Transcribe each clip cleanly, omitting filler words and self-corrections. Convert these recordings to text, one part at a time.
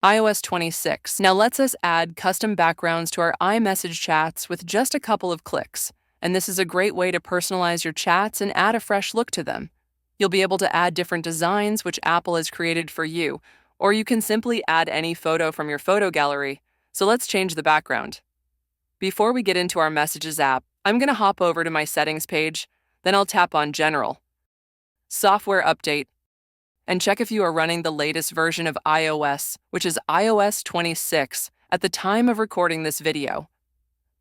iOS 26 now lets us add custom backgrounds to our iMessage chats with just a couple of clicks, and this is a great way to personalize your chats and add a fresh look to them. You'll be able to add different designs which Apple has created for you, or you can simply add any photo from your photo gallery. So let's change the background. Before we get into our Messages app, I'm going to hop over to my settings page, then I'll tap on General, Software Update, and check if you are running the latest version of iOS, which is iOS 26, at the time of recording this video.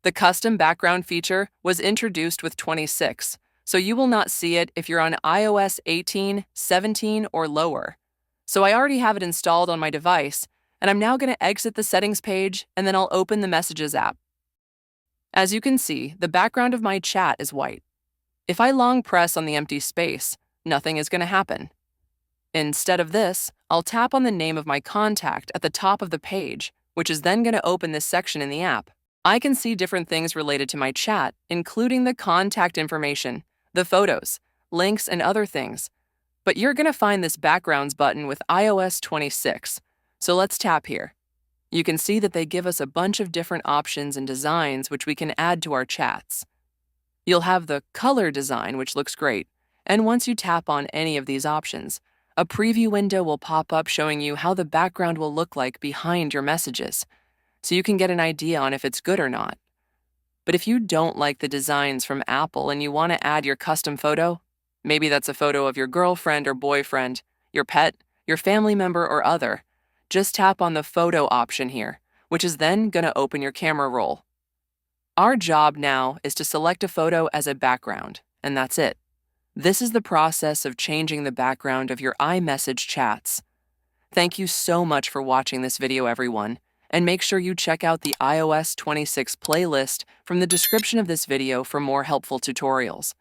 The custom background feature was introduced with 26, so you will not see it if you're on iOS 18, 17, or lower. So I already have it installed on my device, and I'm now going to exit the settings page, and then I'll open the Messages app. As you can see, the background of my chat is white. If I long press on the empty space, nothing is going to happen. Instead of this, I'll tap on the name of my contact at the top of the page, which is then going to open this section in the app. I can see different things related to my chat, including the contact information, the photos, links, and other things. But you're going to find this Backgrounds button with iOS 26, so let's tap here. You can see that they give us a bunch of different options and designs which we can add to our chats. You'll have the color design, which looks great, and once you tap on any of these options, a preview window will pop up showing you how the background will look like behind your messages, so you can get an idea on if it's good or not. But if you don't like the designs from Apple and you want to add your custom photo, maybe that's a photo of your girlfriend or boyfriend, your pet, your family member, or other, just tap on the photo option here, which is then going to open your camera roll. Our job now is to select a photo as a background, and that's it. This is the process of changing the background of your iMessage chats. Thank you so much for watching this video, everyone, and make sure you check out the iOS 26 playlist from the description of this video for more helpful tutorials.